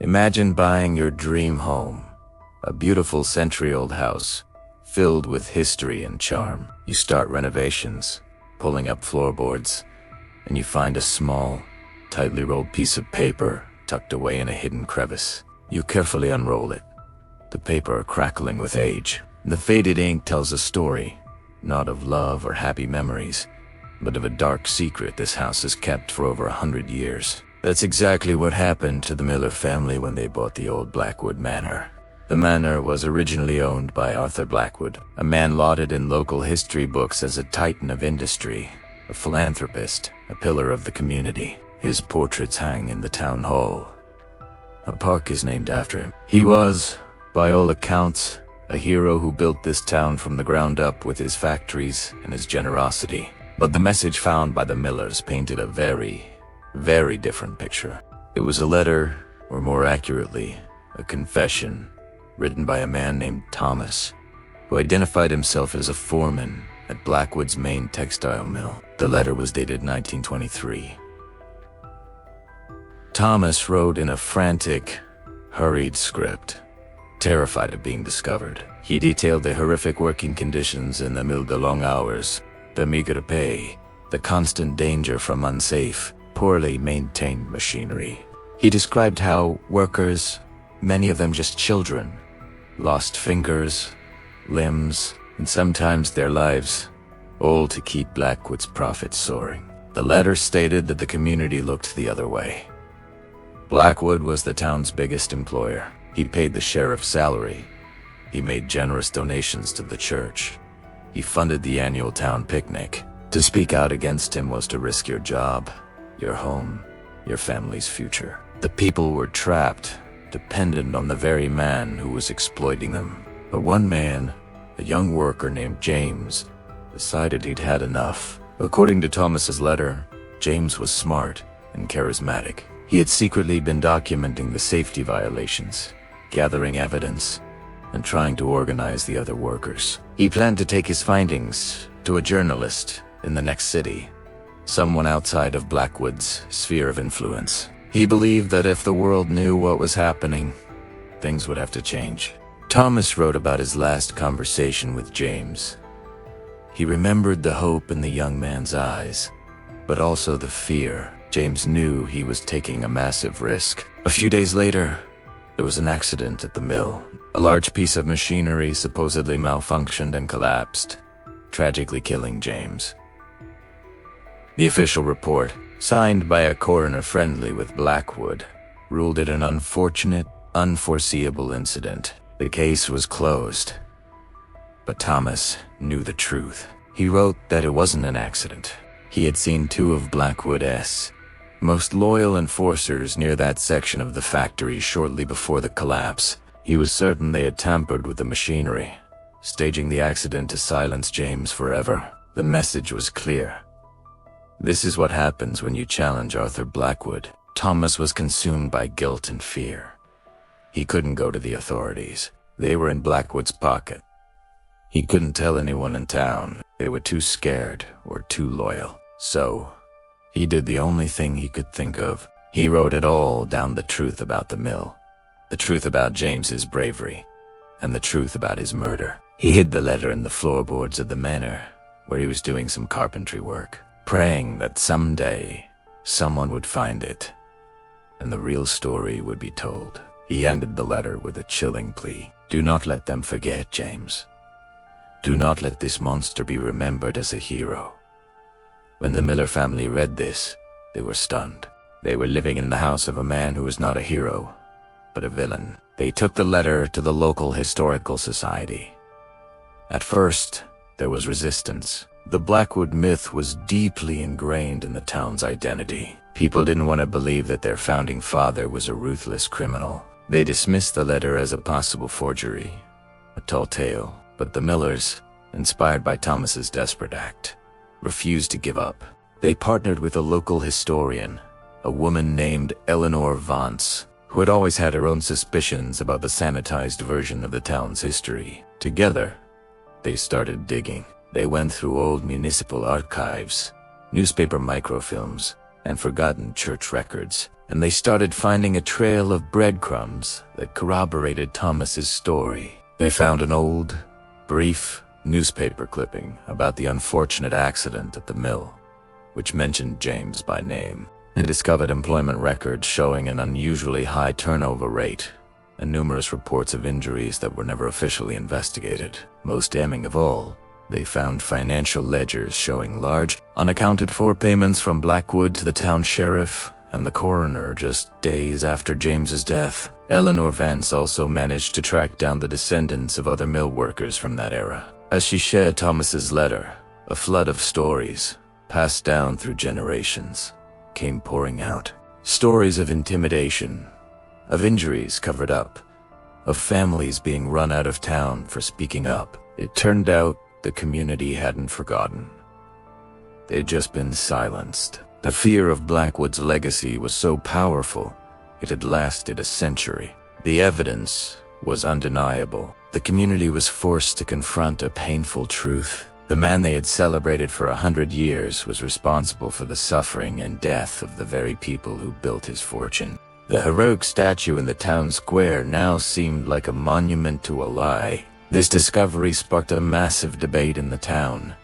Imagine buying your dream home, a beautiful century-old house filled with history and charm. You start renovations, pulling up floorboards, and you find a small, tightly rolled piece of paper tucked away in a hidden crevice. You carefully unroll it, the paper crackling with age. The faded ink tells a story, not of love or happy memories, but of a dark secret this house has kept for over 100 years. That's exactly what happened to the Miller family when they bought the old Blackwood Manor. The manor was originally owned by Arthur Blackwood, a man lauded in local history books as a titan of industry, a philanthropist, a pillar of the community. His portraits hang in the town hall. A park is named after him. He was, by all accounts, a hero who built this town from the ground up with his factories and his generosity. But the message found by the Millers painted a very, very different picture. It was a letter, or more accurately, a confession, written by a man named Thomas, who identified himself as a foreman at Blackwood's main textile mill. The letter was dated 1923. Thomas wrote in a frantic, hurried script. Terrified of being discovered, he detailed the horrific working conditions in the mill, the long hours, the meager pay, the constant danger from unsafe, poorly maintained machinery. He described how workers, many of them just children, lost fingers, limbs, and sometimes their lives, all to keep Blackwood's profits soaring. The letter stated that the community looked the other way. Blackwood was the town's biggest employer. He paid the sheriff's salary. He made generous donations to the church. He funded the annual town picnic. To speak out against him was to risk your job, your home, your family's future. The people were trapped, dependent on the very man who was exploiting them. But one man, a young worker named James, decided he'd had enough. According to Thomas's letter, James was smart and charismatic. He had secretly been documenting the safety violations, gathering evidence, and trying to organize the other workers. He planned to take his findings to a journalist in the next city, someone outside of Blackwood's sphere of influence. He believed that if the world knew what was happening, things would have to change. Thomas wrote about his last conversation with James. He remembered the hope in the young man's eyes, but also the fear. James knew he was taking a massive risk. A few days later, there was an accident at the mill. A large piece of machinery supposedly malfunctioned and collapsed, tragically killing James. The official report, signed by a coroner friendly with Blackwood, ruled it an unfortunate, unforeseeable incident. The case was closed. But Thomas knew the truth. He wrote that it wasn't an accident. He had seen two of Blackwood's most loyal enforcers near that section of the factory shortly before the collapse. He was certain they had tampered with the machinery, staging the accident to silence James forever. The message was clear. This is what happens when you challenge Arthur Blackwood. Thomas was consumed by guilt and fear. He couldn't go to the authorities. They were in Blackwood's pocket. He couldn't tell anyone in town. They were too scared or too loyal. So, he did the only thing he could think of. He wrote it all down, the truth about the mill, the truth about James's bravery, and the truth about his murder. He hid the letter in the floorboards of the manor, where he was doing some carpentry work, praying that someday someone would find it, and the real story would be told. He ended the letter with a chilling plea. Do not let them forget, James. Do not let this monster be remembered as a hero. When the Miller family read this, they were stunned. They were living in the house of a man who was not a hero, but a villain. They took the letter to the local historical society. At first, there was resistance. The Blackwood myth was deeply ingrained in the town's identity. People didn't want to believe that their founding father was a ruthless criminal. They dismissed the letter as a possible forgery, a tall tale. But the Millers, inspired by Thomas's desperate act, refused to give up. They partnered with a local historian, a woman named Eleanor Vance, who had always had her own suspicions about the sanitized version of the town's history. Together, they started digging. They went through old municipal archives, newspaper microfilms, and forgotten church records. and they started finding a trail of breadcrumbs that corroborated Thomas's story. They found an old, brief newspaper clipping about the unfortunate accident at the mill, which mentioned James by name. They discovered employment records showing an unusually high turnover rate and numerous reports of injuries that were never officially investigated. Most damning of all, they found financial ledgers showing large, unaccounted-for payments from Blackwood to the town sheriff and the coroner just days after James's death. Eleanor Vance also managed to track down the descendants of other mill workers from that era. As she shared Thomas's letter, a flood of stories, passed down through generations, came pouring out. Stories of intimidation, of injuries covered up, of families being run out of town for speaking up. It turned out the community hadn't forgotten. They'd just been silenced. The fear of Blackwood's legacy was so powerful, it had lasted a century. The evidence was undeniable. The community was forced to confront a painful truth. The man they had celebrated for 100 years was responsible for the suffering and death of the very people who built his fortune. The heroic statue in the town square now seemed like a monument to a lie. This discovery sparked a massive debate in the town.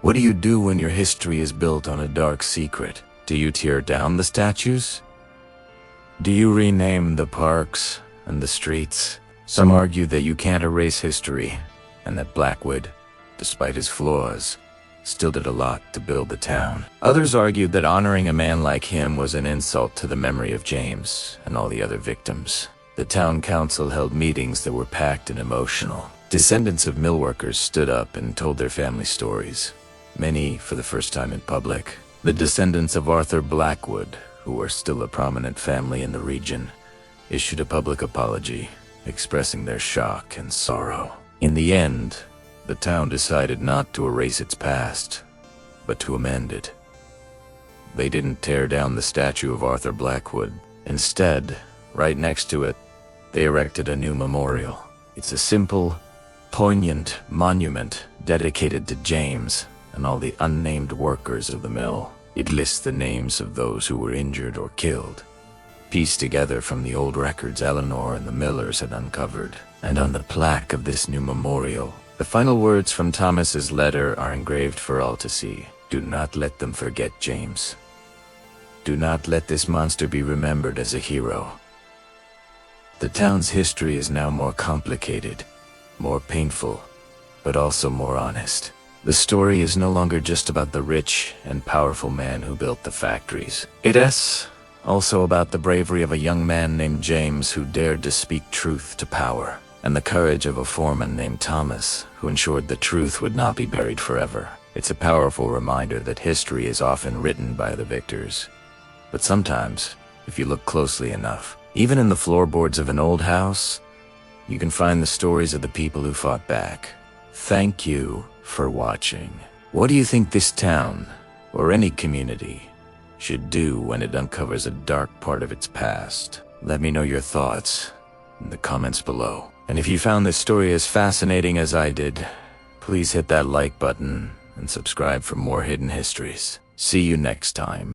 What do you do when your history is built on a dark secret? Do you tear down the statues? Do you rename the parks and the streets? Some argue that you can't erase history, and that Blackwood, despite his flaws, still did a lot to build the town. Others argued that honoring a man like him was an insult to the memory of James and all the other victims. The town council held meetings that were packed and emotional. Descendants of mill workers stood up and told their family stories, many for the first time in public. The descendants of Arthur Blackwood, who were still a prominent family in the region, issued a public apology, expressing their shock and sorrow. In the end, the town decided not to erase its past, but to amend it. They didn't tear down the statue of Arthur Blackwood. Instead, right next to it, they erected a new memorial. It's a simple, poignant monument dedicated to James and all the unnamed workers of the mill. It lists the names of those who were injured or killed, pieced together from the old records Eleanor and the Millers had uncovered. And on the plaque of this new memorial, the final words from Thomas's letter are engraved for all to see. Do not let them forget James. Do not let this monster be remembered as a hero. The town's history is now more complicated, more painful, but also more honest. The story is no longer just about the rich and powerful man who built the factories. It is also about the bravery of a young man named James who dared to speak truth to power, and the courage of a foreman named Thomas who ensured the truth would not be buried forever. It's a powerful reminder that history is often written by the victors. But sometimes, if you look closely enough, even in the floorboards of an old house, you can find the stories of the people who fought back. Thank you for watching. What do you think this town, or any community, should do when it uncovers a dark part of its past? Let me know your thoughts in the comments below. And if you found this story as fascinating as I did, please hit that like button and subscribe for more hidden histories. See you next time.